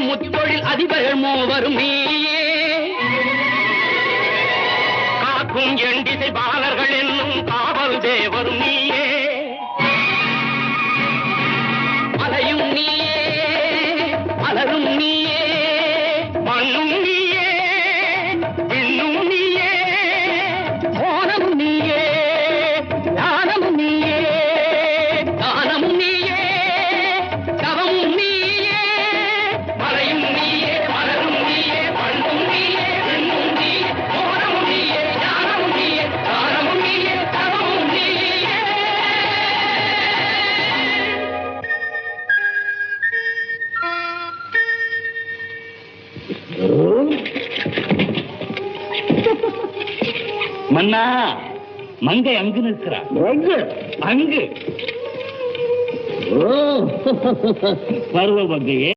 முத்தொழில் அதிபர்கள் மூவரும் நீயே, காக்கும் எண்டிசை பாலர்கள் என்னும் காவல் தேவரும் நீயே, மலையும் நீயே மலரும் நீயே மண்ணும் நீயே விண்ணும் நீயே மோனமும் நீயே ஞானமும் நீயே தானமும் நீயே தவமும் நீயே, மலையும் நீயே மலரும் நீயே மண்ணும் நீயே விண்ணும் நீயே மோனமும் நீயே ஞானமும் நீயே தானமும் நீயே தவமும் நீயே. மன்னா, மங்கை அங்கு நிற்கிறார். அங்கு பருவ மங்கையே.